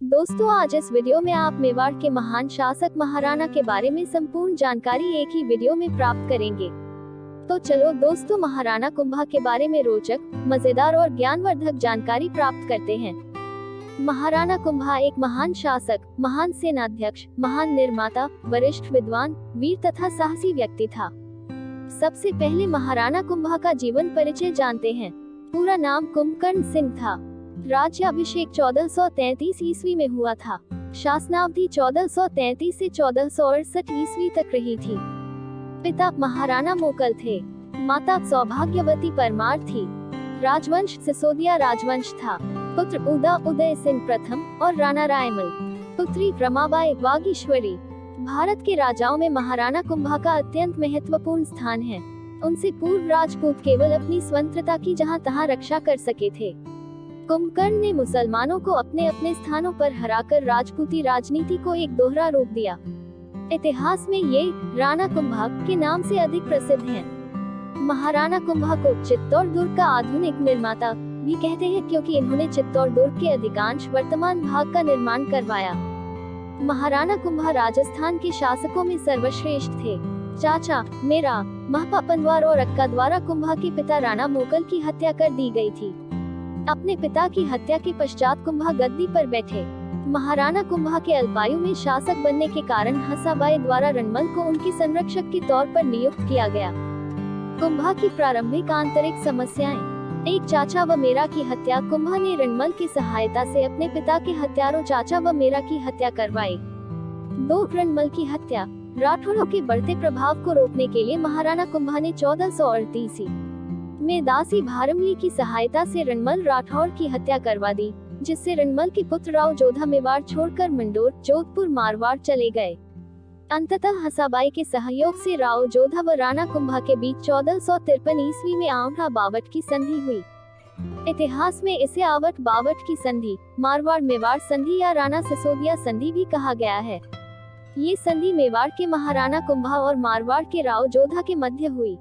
दोस्तों, आज इस वीडियो में आप मेवाड़ के महान शासक महाराणा के बारे में संपूर्ण जानकारी एक ही वीडियो में प्राप्त करेंगे। तो चलो दोस्तों, महाराणा कुंभा के बारे में रोचक, मजेदार और ज्ञानवर्धक जानकारी प्राप्त करते हैं। महाराणा कुंभा एक महान शासक, महान सेनाध्यक्ष, महान निर्माता, वरिष्ठ विद्वान, वीर तथा साहसी व्यक्ति था। सबसे पहले महाराणा कुंभा का जीवन परिचय जानते हैं। पूरा नाम कुंभकर्ण सिंह था। राज्याभिषेक 1433 ईस्वी में हुआ था। शासनावधि 1433 से 1468 ईस्वी तक रही थी। पिता महाराणा मोकल थे। माता सौभाग्यवती परमार थी। राजवंश सिसोदिया राजवंश था। पुत्र उदा उदय सिंह प्रथम और राणा रायमल, पुत्री रमाबाई वागीश्वरी। भारत के राजाओं में महाराणा कुंभा का अत्यंत महत्वपूर्ण स्थान है। उनसे पूर्व राजपूत केवल अपनी स्वतंत्रता की जहां तहां रक्षा कर सके थे। कुंभकर्ण ने मुसलमानों को अपने अपने स्थानों पर हराकर राजपूती राजनीति को एक दोहरा रूप दिया। इतिहास में ये राणा कुंभा के नाम से अधिक प्रसिद्ध हैं। महाराणा कुंभा को चित्तौड़ दुर्ग का आधुनिक निर्माता भी कहते हैं, क्योंकि इन्होंने चित्तौड़ दुर्ग के अधिकांश वर्तमान भाग का निर्माण करवाया। महाराणा कुंभा राजस्थान के शासकों में सर्वश्रेष्ठ थे। चाचा मेरा महपा पनवार और अक्का द्वारा कुंभा के पिता राणा मोकल की हत्या कर दी गई थी। अपने पिता की हत्या के पश्चात कुंभा गद्दी पर बैठे। महाराणा कुंभा के अल्पायु में शासक बनने के कारण हंसाबाई द्वारा रणमल को उनके संरक्षक के तौर पर नियुक्त किया गया। कुंभा की प्रारंभिक आंतरिक समस्याएं। एक चाचा व मेरा की हत्या। कुंभा ने रणमल की सहायता से अपने पिता के हत्यारों चाचा व मेरा की हत्या करवाई। 2 रणमल की हत्या। राठौड़ों के बढ़ते प्रभाव को रोकने के लिए महाराणा कुंभा ने 1438 में दासी भारमली की सहायता से रणमल राठौड़ की हत्या करवा दी, जिससे रणमल के पुत्र राव जोधा मेवाड़ छोड़कर मंडोर, जोधपुर, मारवाड़ चले गए। अंततः हंसाबाई के सहयोग से राव जोधा व राणा कुंभा के बीच 1453 ईस्वी में आवड़ा बावट की संधि हुई। इतिहास में इसे आवट बावट की संधि, मारवाड़ मेवाड़ संधि या राणा सिसोदिया संधि भी कहा गया है। ये संधि मेवाड़ के महाराणा कुंभा और मारवाड़ के राव जोधा के मध्य हुई।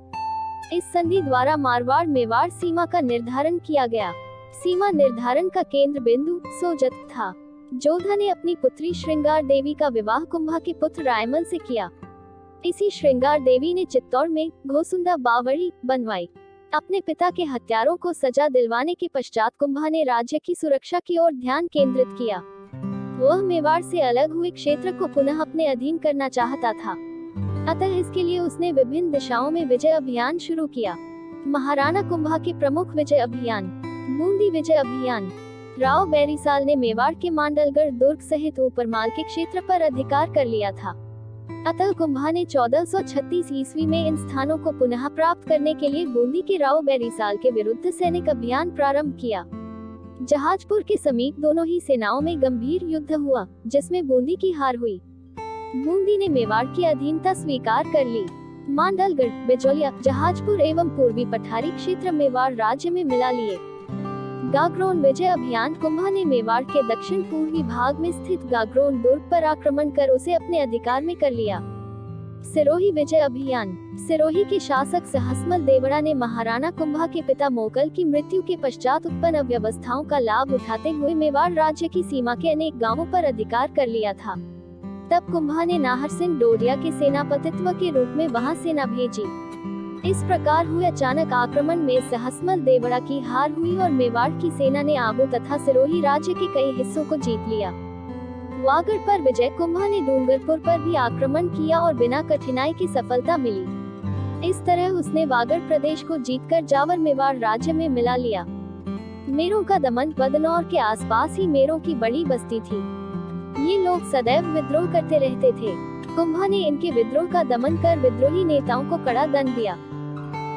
इस संधि द्वारा मारवाड़ मेवाड़ सीमा का निर्धारण किया गया। सीमा निर्धारण का केंद्र बिंदु सोजत था। जोधा ने अपनी पुत्री श्रृंगार देवी का विवाह कुंभा के पुत्र रायमल से किया। इसी श्रृंगार देवी ने चित्तौड़ में घोसुंदा बावड़ी बनवाई। अपने पिता के हत्यारों को सजा दिलवाने के पश्चात कुंभा ने राज्य की सुरक्षा की ओर ध्यान केंद्रित किया। वह मेवाड़ से अलग हुए क्षेत्र को पुनः अपने अधीन करना चाहता था, अतः इसके लिए उसने विभिन्न दिशाओं में विजय अभियान शुरू किया। महाराणा कुंभा के प्रमुख विजय अभियान। बूंदी विजय अभियान। राव बैरीसाल ने मेवाड़ के मांडलगढ़ दुर्ग सहित ऊपरमाल के क्षेत्र पर अधिकार कर लिया था, अतः कुंभा ने 1436 ईस्वी में इन स्थानों को पुनः प्राप्त करने के लिए बूंदी के राव बैरीसाल के विरुद्ध सैनिक अभियान प्रारंभ किया। जहाजपुर के समीप दोनों ही सेनाओं में गंभीर युद्ध हुआ, जिसमें बूंदी की हार हुई। बूंदी ने मेवाड़ की अधीनता स्वीकार कर ली। मांडलगढ़, बिजौलिया, जहाजपुर एवं पूर्वी पठारी क्षेत्र मेवाड़ राज्य में मिला लिए। गागरोन विजय अभियान। कुंभा ने मेवाड़ के दक्षिण पूर्वी भाग में स्थित गागरोन दुर्ग पर आक्रमण कर उसे अपने अधिकार में कर लिया। सिरोही विजय अभियान। सिरोही के शासक सहसमल देवड़ा ने महाराणा कुंभा के पिता मोकल की मृत्यु के पश्चात उत्पन्न अव्यवस्थाओं का लाभ उठाते हुए मेवाड़ राज्य की सीमा के अनेक गांवों पर अधिकार कर लिया था। तब कुंभा ने नाहर सिंह डोडिया के सेनापतित्व के रूप में वहां सेना भेजी। इस प्रकार हुए अचानक आक्रमण में सहसमल देवड़ा की हार हुई और मेवाड़ की सेना ने आबू तथा सिरोही राज्य के कई हिस्सों को जीत लिया। वागड़ पर विजय। कुंभा ने डूंगरपुर पर भी आक्रमण किया और बिना कठिनाई की सफलता मिली। इस तरह उसने वागड़ प्रदेश को जीतकर जावर मेवाड़ राज्य में मिला लिया। मेरों का दमन। बदनौर के आसपास ही मेरों की बड़ी बस्ती थी। ये लोग सदैव विद्रोह करते रहते थे। कुंभा ने इनके विद्रोह का दमन कर विद्रोही नेताओं को कड़ा दंड दिया।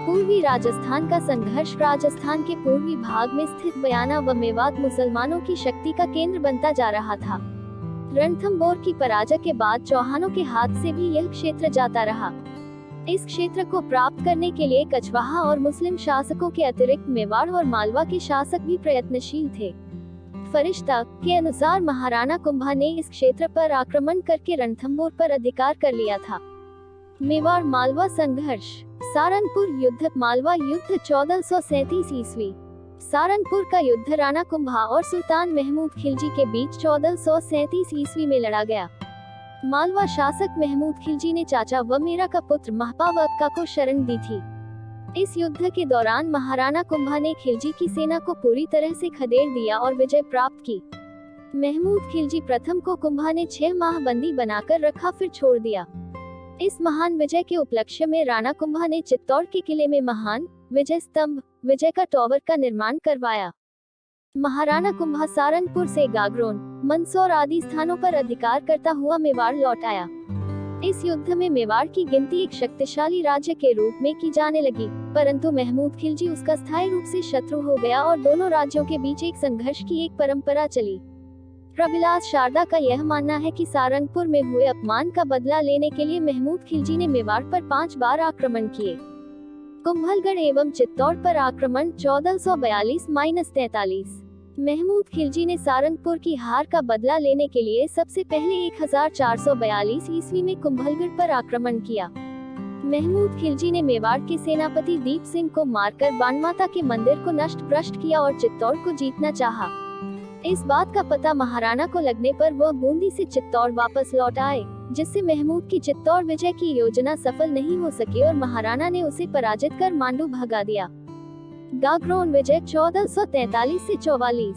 पूर्वी राजस्थान का संघर्ष। राजस्थान के पूर्वी भाग में स्थित बयाना व मेवात मुसलमानों की शक्ति का केंद्र बनता जा रहा था। रणथंभौर की पराजय के बाद चौहानों के हाथ से भी यह क्षेत्र जाता रहा। इस क्षेत्र को प्राप्त करने के लिए कछवाहा और मुस्लिम शासकों के अतिरिक्त मेवाड़ और मालवा के शासक भी प्रयत्नशील थे। फरिश्ता के अनुसार महाराणा कुंभा ने इस क्षेत्र पर आक्रमण करके रणथंभौर पर अधिकार कर लिया था। मेवाड़ मालवा संघर्ष। सारनपुर युद्ध। मालवा युद्ध 1437 ईस्वी। सारंगपुर का युद्ध राणा कुंभा और सुल्तान महमूद खिलजी के बीच 1437 ईस्वी में लड़ा गया। मालवा शासक महमूद खिलजी ने चाचा व मीरा का पुत्र महापावका को शरण दी थी। इस युद्ध के दौरान महाराणा कुंभा ने खिलजी की सेना को पूरी तरह से खदेड़ दिया और विजय प्राप्त की। महमूद खिलजी प्रथम को कुंभा ने 6 माह बंदी बनाकर रखा, फिर छोड़ दिया। इस महान विजय के उपलक्ष्य में राणा कुंभा ने चित्तौड़ के किले में महान विजय स्तंभ, विजय का टॉवर का निर्माण करवाया। महाराणा कुंभा सारंगपुर से गागरोन, मंदसौर आदि स्थानों पर अधिकार करता हुआ मेवाड़ लौट आया। इस युद्ध में मेवाड़ की गिनती एक शक्तिशाली राज्य के रूप में की जाने लगी, परंतु महमूद खिलजी उसका स्थायी रूप से शत्रु हो गया और दोनों राज्यों के बीच एक संघर्ष की एक परंपरा चली। रविलास शारदा का यह मानना है कि सारंगपुर में हुए अपमान का बदला लेने के लिए महमूद खिलजी ने मेवाड़ पर 5 बार आक्रमण किए। कुंभलगढ़ एवं चित्तौड़ पर आक्रमण 1442-43। महमूद खिलजी ने सारंगपुर की हार का बदला लेने के लिए सबसे पहले 1442 ईस्वी में कुंभलगढ़ पर आक्रमण किया। महमूद खिलजी ने मेवाड़ के सेनापति दीप सिंह को मारकर बाणमाता के मंदिर को नष्ट भ्रष्ट किया और चित्तौड़ को जीतना चाहा। इस बात का पता महाराणा को लगने पर वह बूंदी से चित्तौड़ वापस लौट आए, जिससे महमूद की चित्तौड़ विजय की योजना सफल नहीं हो सकी और महाराणा ने उसे पराजित कर मांडू भगा दिया। गागरोन विजय 1443 से 44।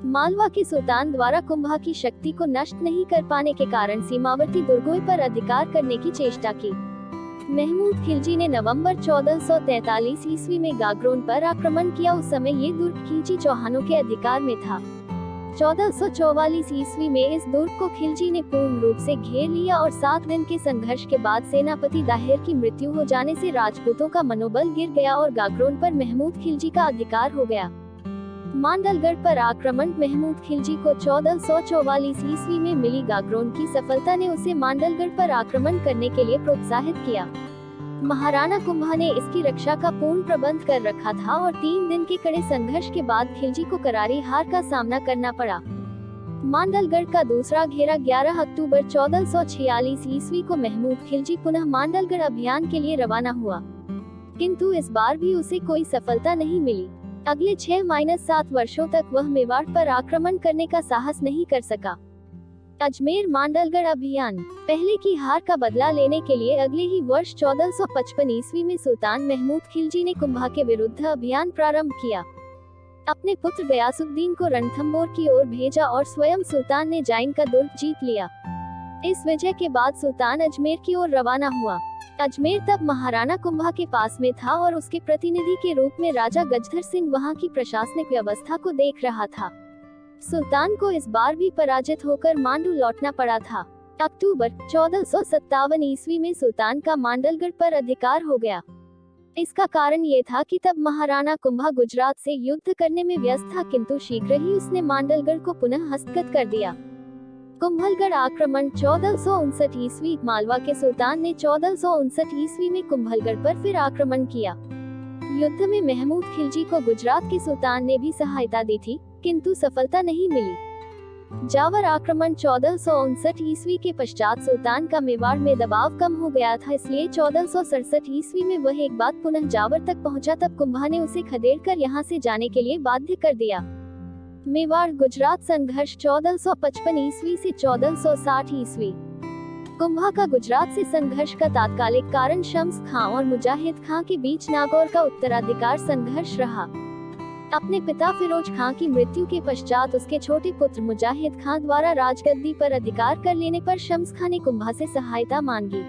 मालवा के सुल्तान द्वारा कुंभा की शक्ति को नष्ट नहीं कर पाने के कारण सीमावर्ती दुर्गों पर अधिकार करने की चेष्टा की। महमूद खिलजी ने नवंबर 1443 ईस्वी में गागरोन पर आक्रमण किया। उस समय ये दुर्ग खिलजी चौहानों के अधिकार में था। 1444 ईस्वी में इस दुर्ग को खिलजी ने पूर्ण रूप से घेर लिया और 7 दिन के संघर्ष के बाद सेनापति दाहिर की मृत्यु हो जाने से राजपूतों का मनोबल गिर गया और गागरोन पर महमूद खिलजी का अधिकार हो गया। मांडलगढ़ पर आक्रमण महमूद खिलजी को 1444 ईस्वी में मिली गागरोन की सफलता ने उसे मांडलगढ़ पर आक्रमण करने के लिए प्रोत्साहित किया। महाराणा कुंभा ने इसकी रक्षा का पूर्ण प्रबंध कर रखा था और 3 दिन के कड़े संघर्ष के बाद खिलजी को करारी हार का सामना करना पड़ा। मांडलगढ़ का दूसरा घेरा 11 अक्टूबर 1446 ईस्वी को महमूद खिलजी पुनः मांडलगढ़ अभियान के लिए रवाना हुआ, किंतु इस बार भी उसे कोई सफलता नहीं मिली। अगले 6-7 वर्षों तक वह मेवाड़ पर आक्रमण करने का साहस नहीं कर सका। अजमेर मांडलगढ़ अभियान। पहले की हार का बदला लेने के लिए अगले ही वर्ष 1455 ईस्वी में सुल्तान महमूद खिलजी ने कुंभा के विरुद्ध अभियान प्रारंभ किया। अपने पुत्र गयासुद्दीन को रणथंबोर की ओर भेजा और स्वयं सुल्तान ने जाइन का दुर्ग जीत लिया। इस विजय के बाद सुल्तान अजमेर की ओर रवाना हुआ। अजमेर तब महाराणा कुंभा के पास में था और उसके प्रतिनिधि के रूप में राजा गजधर सिंह वहां की प्रशासनिक व्यवस्था को देख रहा था। सुल्तान को इस बार भी पराजित होकर मांडू लौटना पड़ा था। अक्टूबर 1457 ईस्वी में सुल्तान का मांडलगढ़ पर अधिकार हो गया। इसका कारण ये था कि तब महाराणा कुंभा गुजरात से युद्ध करने में व्यस्त था, किंतु शीघ्र ही उसने मांडलगढ़ को पुनः हस्तगत कर दिया। कुंभलगढ़ आक्रमण 1459 ईस्वी। मालवा के सुल्तान ने 1459 ईस्वी में कुंभलगढ़ पर फिर आक्रमण किया। युद्ध में महमूद खिलजी को गुजरात के सुल्तान ने भी सहायता दी थी, किंतु सफलता नहीं मिली। जावर आक्रमण 1459 ईस्वी के पश्चात सुल्तान का मेवाड़ में दबाव कम हो गया था, इसलिए 1467 ईस्वी में वह एक बार पुनः जावर तक पहुंचा। तब कुंभा ने उसे खदेड़कर यहां से जाने के लिए बाध्य कर दिया। मेवाड़ गुजरात संघर्ष 1455 ईस्वी से 1460 ईस्वी। कुंभा का गुजरात से संघर्ष का तात्कालिक कारण शम्स खां और मुजाहिद खां के बीच नागौर का उत्तराधिकार संघर्ष रहा। अपने पिता फिरोज खां की मृत्यु के पश्चात उसके छोटे पुत्र मुजाहिद खां द्वारा राजगद्दी पर अधिकार कर लेने पर शम्स खां ने कुंभा से सहायता मांगी।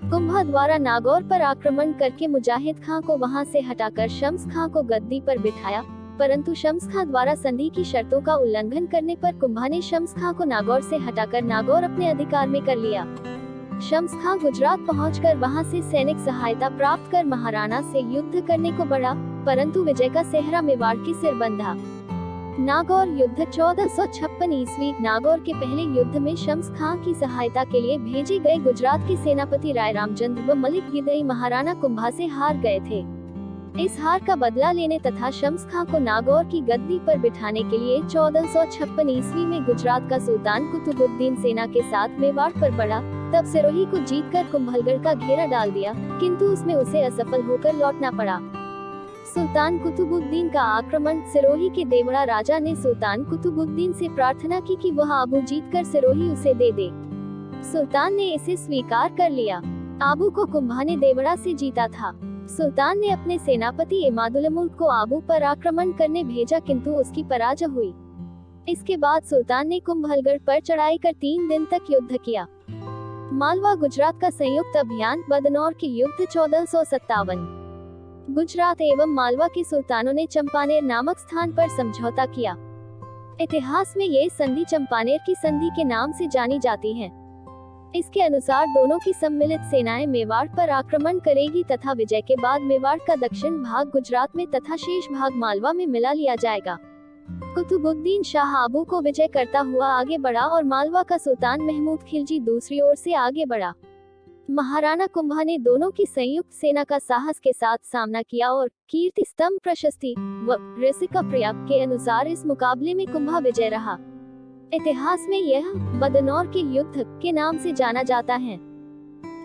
कुंभा द्वारा नागौर पर आक्रमण करके मुजाहिद खां को वहां से हटाकर शम्स खां को गद्दी पर बिठाया, परंतु शम्स खां द्वारा संधि की शर्तों का उल्लंघन करने पर कुंभा ने शम्स खां को नागौर से हटाकर नागौर अपने अधिकार में कर लिया। शम्स खां गुजरात पहुंचकर वहां से सैनिक सहायता प्राप्त कर महाराणा से युद्ध करने को बढ़ा, परंतु विजय का सेहरा मेवाड़ के सिर बंधा। नागौर युद्ध 1456 ईस्वी। नागौर के पहले युद्ध में शम्स खां की सहायता के लिए भेजे गए गुजरात के सेनापति राय रामचंद्र व मलिक गिदई महाराणा कुंभा से हार गए थे। इस हार का बदला लेने तथा शम्स खां को नागौर की गद्दी पर बिठाने के लिए 1456 ईस्वी में गुजरात का सुल्तान कुतुबुद्दीन सेना के साथ मेवाड़ पर बढ़ा। तब सिरोही को जीतकर कुंभलगढ़ का घेरा डाल दिया, किंतु उसमें उसे असफल होकर लौटना पड़ा। सुल्तान कुतुबुद्दीन का आक्रमण। सिरोही के देवड़ा राजा ने सुल्तान कुतुबुद्दीन से प्रार्थना की कि वह आबू जीतकर सिरोही उसे दे दे। सुल्तान ने इसे स्वीकार कर लिया। आबू को कुंभा ने देवड़ा से जीता था। सुल्तान ने अपने सेनापति इमादुल-मुल्क को आबू पर आक्रमण करने भेजा, किंतु उसकी पराजय हुई। इसके बाद सुल्तान ने कुंभलगढ़ पर चढ़ाई कर 3 दिन तक युद्ध किया। मालवा गुजरात का संयुक्त अभियान। बदनौर के युद्ध 1457। गुजरात एवं मालवा के सुल्तानों ने चंपानेर नामक स्थान पर समझौता किया। इतिहास में ये संधि चंपानेर की संधि के नाम से जानी जाती है। इसके अनुसार दोनों की सम्मिलित सेनाएं मेवाड़ पर आक्रमण करेगी तथा विजय के बाद मेवाड़ का दक्षिण भाग गुजरात में तथा शेष भाग मालवा में मिला लिया जाएगा। कुतुबुद्दीन शाह आबू को विजय करता हुआ आगे बढ़ा और मालवा का सुल्तान महमूद खिलजी दूसरी ओर से आगे बढ़ा। महाराणा कुंभा ने दोनों की संयुक्त सेना का साहस के साथ सामना किया और कीर्ति स्तंभ प्रशस्ति व ऋषिका प्रिया के अनुसार इस मुकाबले में कुंभा विजय रहा। इतिहास में यह बदनौर के युद्ध के नाम से जाना जाता है।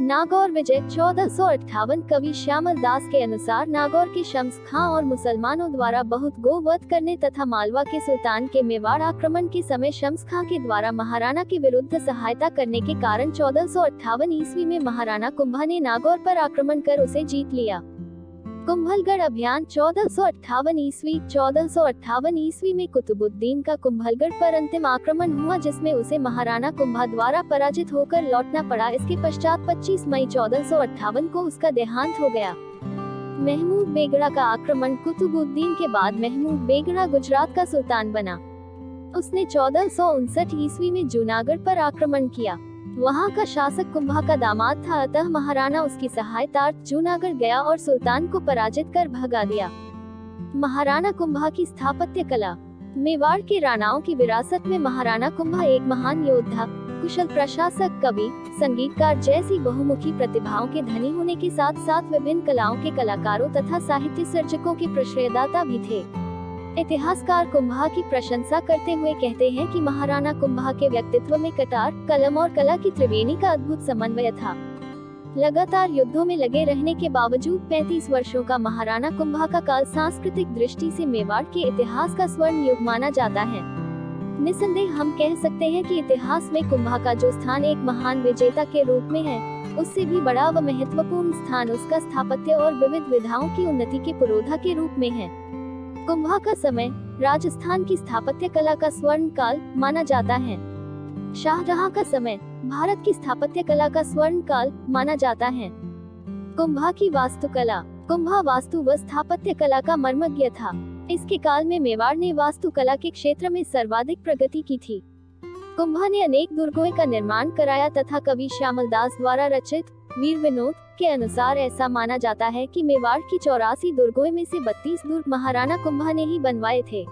नागौर विजय 1458। कवि श्यामल दास के अनुसार नागौर के शम्स खां और मुसलमानों द्वारा बहुत गोवध करने तथा मालवा के सुल्तान के मेवाड़ आक्रमण के समय शम्स खां के द्वारा महाराणा के विरुद्ध सहायता करने के कारण 1458 ईस्वी में महाराणा कुंभा ने नागौर पर आक्रमण कर उसे जीत लिया। कुंभलगढ़ अभियान 1458 ईस्वी। 1458 ईस्वी में कुतुबुद्दीन का कुंभलगढ़ पर अंतिम आक्रमण हुआ, जिसमें उसे महाराणा कुंभा द्वारा पराजित होकर लौटना पड़ा। इसके पश्चात 25 मई 1458 को उसका देहांत हो गया। महमूद बेगड़ा का आक्रमण। कुतुबुद्दीन के बाद महमूद बेगड़ा गुजरात का सुल्तान बना। उसने 1459 ईस्वी में जूनागढ़ पर आक्रमण किया। वहाँ का शासक कुंभा का दामाद था, अतः महाराणा उसकी सहायतार्थ जूनागढ़ गया और सुल्तान को पराजित कर भगा दिया। महाराणा कुंभा की स्थापत्य कला। मेवाड़ के राणाओं की विरासत में महाराणा कुंभा एक महान योद्धा, कुशल प्रशासक, कवि, संगीतकार जैसी बहुमुखी प्रतिभाओं के धनी होने के साथ साथ विभिन्न कलाओं के कलाकारों तथा साहित्य सर्जकों के प्रश्रयदाता भी थे। इतिहासकार कुंभा की प्रशंसा करते हुए कहते हैं कि महाराणा कुंभा के व्यक्तित्व में कटार, कलम और कला की त्रिवेणी का अद्भुत समन्वय था। लगातार युद्धों में लगे रहने के बावजूद 35 वर्षों का महाराणा कुंभा का काल सांस्कृतिक दृष्टि से मेवाड़ के इतिहास का स्वर्ण युग माना जाता है। निसंदेह हम कह सकते हैं कि इतिहास में कुंभा का जो स्थान एक महान विजेता के रूप में है, उससे भी बड़ा व महत्वपूर्ण स्थान उसका स्थापत्य और विविध विधाओं की उन्नति के पुरोधा के रूप में है। कुंभा का समय राजस्थान की स्थापत्य कला का स्वर्ण काल माना जाता है। शाहजहां का समय भारत की स्थापत्य कला का स्वर्ण काल माना जाता है। कुंभा की वास्तुकला। कुंभा वास्तु व स्थापत्य कला का मर्मज्ञ था। इसके काल में मेवाड़ ने वास्तुकला के क्षेत्र में सर्वाधिक प्रगति की थी। कुंभा ने अनेक दुर्गों का निर्माण कराया तथा कवि श्यामल दास द्वारा रचित वीर विनोद के अनुसार ऐसा माना जाता है कि मेवाड़ की 84 दुर्गों में से 32 दुर्ग महाराणा कुंभा ने ही बनवाए थे।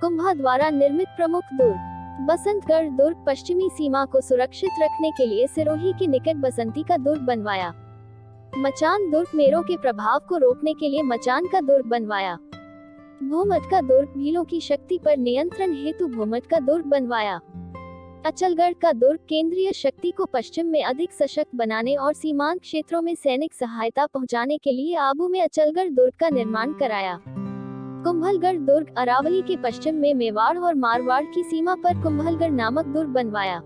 कुंभा द्वारा निर्मित प्रमुख दुर्ग। बसंतगढ़ दुर्ग पश्चिमी सीमा को सुरक्षित रखने के लिए सिरोही के निकट बसंती का दुर्ग बनवाया। मचान दुर्ग मेरों के प्रभाव को रोकने के लिए मचान का दुर्ग बनवाया। भूमठ का दुर्ग भीलों की शक्ति पर नियंत्रण हेतु भूमठ का दुर्ग बनवाया। अचलगढ़ का दुर्ग केंद्रीय शक्ति को पश्चिम में अधिक सशक्त बनाने और सीमांत क्षेत्रों में सैनिक सहायता पहुंचाने के लिए आबू में अचलगढ़ दुर्ग का निर्माण कराया। कुंभलगढ़ दुर्ग अरावली के पश्चिम में मेवाड़ और मारवाड़ की सीमा पर कुंभलगढ़ नामक दुर्ग बनवाया।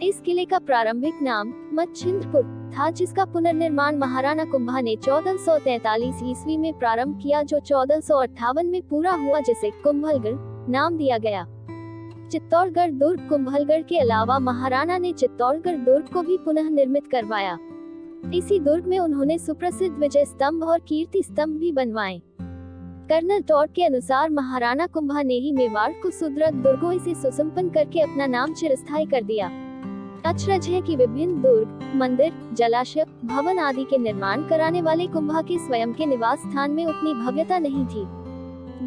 इस किले का प्रारंभिक नाम मच्छिंद्रपुर था, जिसका पुनर्निर्माण महाराणा कुंभा ने 1443 ईस्वी में प्रारंभ किया, जो 1458 में पूरा हुआ, जिसे कुंभलगढ़ नाम दिया गया। चित्तौड़गढ़ दुर्ग। कुंभलगढ़ के अलावा महाराणा ने चित्तौड़गढ़ दुर्ग को भी पुनः निर्मित करवाया। इसी दुर्ग में उन्होंने सुप्रसिद्ध विजय स्तंभ और कीर्ति स्तंभ भी बनवाए। कर्नल टॉड के अनुसार महाराणा कुंभा ने ही मेवाड़ को सुदृढ़ दुर्गों से सुसंपन्न करके अपना नाम चिरस्थायी कर दिया। अचरज है कि विभिन्न दुर्ग, मंदिर, जलाशय, भवन आदि के निर्माण कराने वाले कुंभा के स्वयं के निवास स्थान में उतनी भव्यता नहीं थी,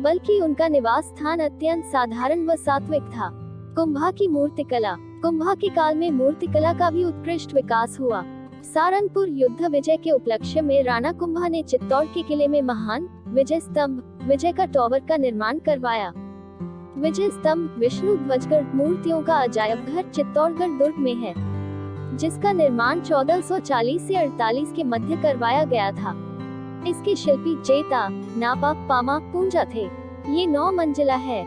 बल्कि उनका निवास स्थान अत्यंत साधारण व सात्विक था। कुंभा की मूर्तिकला। कुंभा के काल में मूर्तिकला का भी उत्कृष्ट विकास हुआ। सारंगपुर युद्ध विजय के उपलक्ष्य में राणा कुंभा ने चित्तौड़ के किले में महान विजय स्तंभ, विजय का टॉवर का निर्माण करवाया। विजय स्तंभ विष्णु ध्वजगढ़ मूर्तियों का अजायब घर चित्तौड़गढ़ दुर्ग में है, जिसका निर्माण 1440 से 48 के मध्य करवाया गया था। इसके शिल्पी चेता, नापा, पामा, पूंजा थे। ये 9 मंजिला है।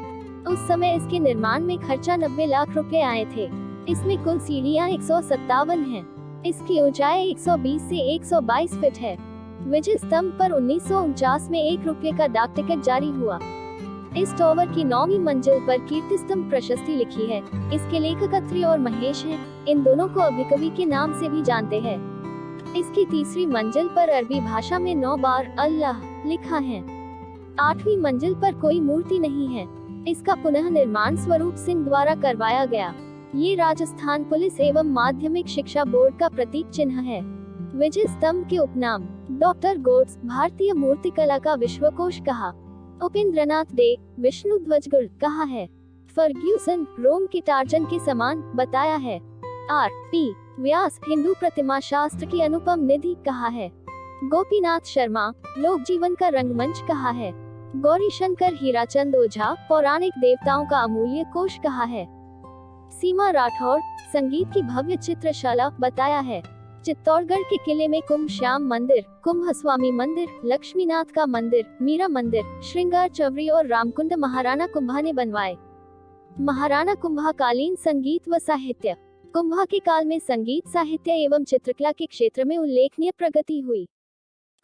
उस समय इसके निर्माण में खर्चा 90 लाख रुपए आए थे। इसमें कुल सीढ़ियां 157 हैं। इसकी ऊंचाई 120 से 122 फीट है। विजय स्तंभ पर 1949 में 1 रुपये का डाक टिकट जारी हुआ। इस टावर की 9वीं मंजिल पर कीर्ति स्तंभ प्रशस्ति लिखी है। इसके लेखक अत्रि और महेश हैं। इन दोनों को अभिकवि के नाम से भी जानते हैं। इसकी तीसरी मंजिल पर अरबी भाषा में 9 बार अल्लाह लिखा है। 8वीं मंजिल पर कोई मूर्ति नहीं है। इसका पुनः निर्माण स्वरूप सिंह द्वारा करवाया गया। ये राजस्थान पुलिस एवं माध्यमिक शिक्षा बोर्ड का प्रतीक चिन्ह है। विजय स्तंभ के उपनाम डॉक्टर गोट्स, भारतीय मूर्तिकला का विश्वकोश कहा। उपेंद्रनाथ डे, विष्णु ध्वजगुड़ कहा है। फर्ग्यूसन, रोम के टार्जन के समान बताया है। R.P. व्यास, हिंदू प्रतिमा शास्त्र की अनुपम निधि कहा है। गोपीनाथ शर्मा, लोक जीवन का रंगमंच कहा है। गौरी शंकर हीराचंद ओझा, पौराणिक देवताओं का अमूल्य कोश कहा है। सीमा राठौर, संगीत की भव्य चित्रशाला बताया है। चित्तौड़गढ़ के किले में कुंभ श्याम मंदिर, कुंभस्वामी मंदिर, लक्ष्मीनाथ का मंदिर, मीरा मंदिर, श्रृंगार चवरी और रामकुंड महाराणा कुंभा ने बनवाए। महाराणा कुंभा कालीन संगीत व साहित्य। कुंभा के काल में संगीत, साहित्य एवं चित्रकला के क्षेत्र में उल्लेखनीय प्रगति हुई।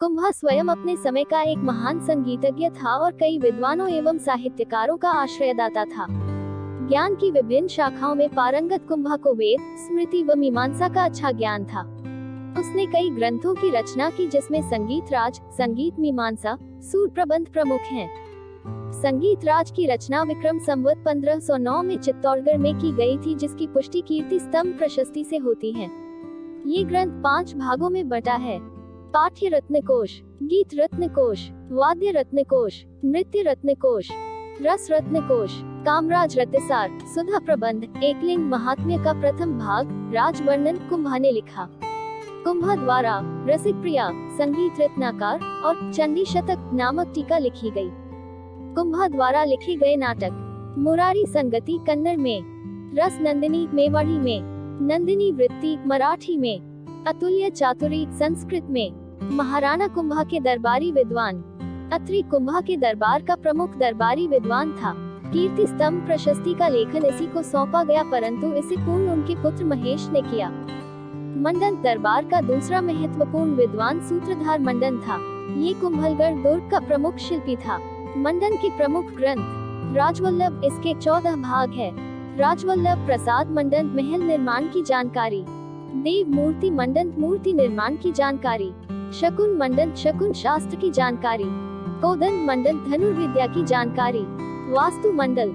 कुंभा स्वयं अपने समय का एक महान संगीतज्ञ था और कई विद्वानों एवं साहित्यकारों का आश्रयदाता था। ज्ञान की विभिन्न शाखाओं में पारंगत कुंभा को वेद, स्मृति व मीमांसा का अच्छा ज्ञान था। उसने कई ग्रंथों की रचना की जिसमें संगीत राज, संगीत मीमांसा, सूर प्रबंध प्रमुख हैं। संगीत राज की रचना विक्रम संवत 1509 में चित्तौड़गढ़ में की गई थी, जिसकी पुष्टि कीर्ति स्तंभ प्रशस्ति से होती है। ये ग्रंथ 5 भागों में बटा है। पाठ्य रत्न कोश, गीत रत्न कोश, वाद्य रत्न कोश, नृत्य रत्न कोश, रस रत्न कोश, कामराज रत्नसार, सुधा प्रबंध, एकलिंग महात्म्य का प्रथम भाग, राज वर्णन कुंभा ने लिखा। कुंभा द्वारा रसिक प्रिया, संगीत रत्नाकर और चंडी शतक नामक टीका लिखी गई। कुंभा द्वारा लिखे गए नाटक मुरारी संगति कन्नड़ में, रस नंदिनी मेवाड़ी में, नंदिनी वृत्ति मराठी में, अतुल्य चातुरी संस्कृत में। महाराणा कुंभा के दरबारी विद्वान। अत्रि कुंभा के दरबार का प्रमुख दरबारी विद्वान था। कीर्ति स्तंभ प्रशस्ति का लेखन इसी को सौंपा गया, परंतु इसे पूर्ण उनके पुत्र महेश ने किया। मंडन दरबार का दूसरा महत्वपूर्ण विद्वान सूत्रधार मंडन था। ये कुंभलगढ़ दुर्ग का प्रमुख शिल्पी था। मंडन के प्रमुख ग्रंथ राजवल्लभ, इसके 14 भाग है। राजवल्लभ प्रसाद मंडन महल निर्माण की जानकारी, देव मूर्ति मंडन मूर्ति निर्माण की जानकारी, शकुन मंडन शकुन शास्त्र की जानकारी, कोदंड मंडन धनुर्विद्या की जानकारी, वास्तु मंडल,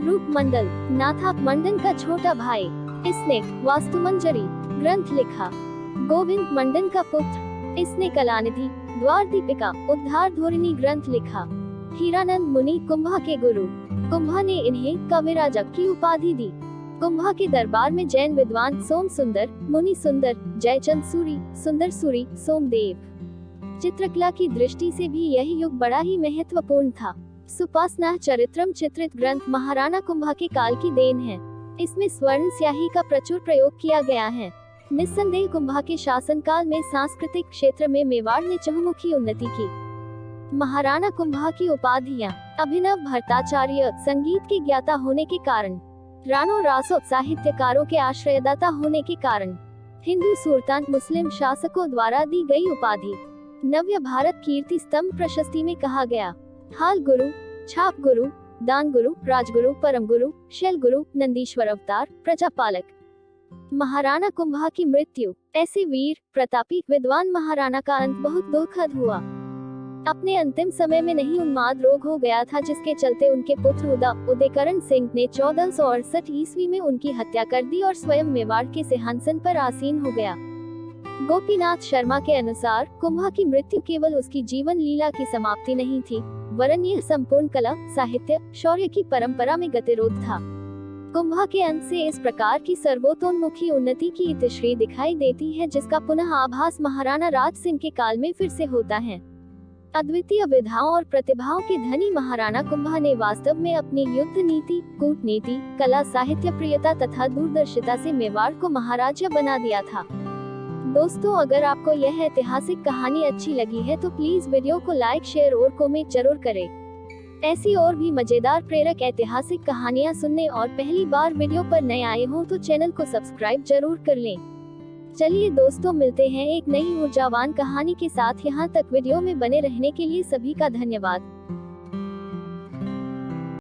रूप मंडल नाथा मंडन का छोटा भाई। इसने वास्तुमंजरी ग्रंथ लिखा। गोविंद मंडन का पुत्र। इसने कलानिधि, द्वार दीपिका, उद्धार धोरिणी ग्रंथ लिखा। हीरानंद मुनि कुंभा के गुरु। कुंभा ने इन्हें कविराजक की उपाधि दी। कुंभा के दरबार में जैन विद्वान सोम सुंदर, मुनि सुंदर, जयचंद सूरी, सुंदर सूरी, सोमदेव। चित्रकला की दृष्टि से भी यह युग बड़ा ही महत्वपूर्ण था। सुपासना चरित्रम चित्रित ग्रंथ महाराणा कुंभा के काल की देन है। इसमें स्वर्ण स्याही का प्रचुर प्रयोग किया गया है। निस्संदेह कुंभा के शासनकाल में सांस्कृतिक क्षेत्र में मेवाड़ ने चहुमुखी उन्नति की। महाराणा कुंभा की उपाधियां। अभिनव भट्टाचार्य, संगीत के ज्ञाता होने के कारण। राणो रासो, साहित्यकारों के आश्रयदाता होने के कारण। हिंदू सुल्तान, मुस्लिम शासकों द्वारा दी गई उपाधि। नव्य भारत कीर्ति स्तंभ प्रशस्ति में कहा गया। हाल गुरु, छाप गुरु, दान गुरु, राजगुरु, परम गुरु, शैल गुरु, नंदीश्वर अवतार, प्रजापालक। महाराणा कुंभा की मृत्यु। ऐसे वीर प्रतापी विद्वान महाराणा का अंत बहुत दुखद हुआ। अपने अंतिम समय में नहीं उन्माद रोग हो गया था, जिसके चलते उनके पुत्र उदयकरण सिंह ने 1468 ईस्वी में उनकी हत्या कर दी और स्वयं मेवाड़ के सिंहासन पर आसीन हो गया। गोपीनाथ शर्मा के अनुसार कुंभा की मृत्यु केवल उसकी जीवन लीला की समाप्ति नहीं थी, वरन यह संपूर्ण कला, साहित्य, शौर्य की परंपरा में गतिरोध था। कुंभा के अंत से इस प्रकार की सर्वतोन्मुखी उन्नति की इतिश्री दिखाई देती है, जिसका पुनः आभास महाराणा राज सिंह के काल में फिर से होता है। अद्वितीय विधाओं और प्रतिभाओं के धनी महाराणा कुंभा ने वास्तव में अपनी युद्ध नीति, कूटनीति, कला, साहित्य प्रियता तथा दूरदर्शिता से मेवाड़ को महाराज्य बना दिया था। दोस्तों, अगर आपको यह ऐतिहासिक कहानी अच्छी लगी है तो प्लीज वीडियो को लाइक, शेयर और कमेंट जरूर करें। ऐसी और भी मजेदार प्रेरक ऐतिहासिक कहानियां सुनने और पहली बार वीडियो पर नए आए हो तो चैनल को सब्सक्राइब जरूर कर लें। चलिए दोस्तों, मिलते हैं एक नई ऊर्जावान कहानी के साथ। यहाँ तक वीडियो में बने रहने के लिए सभी का धन्यवाद।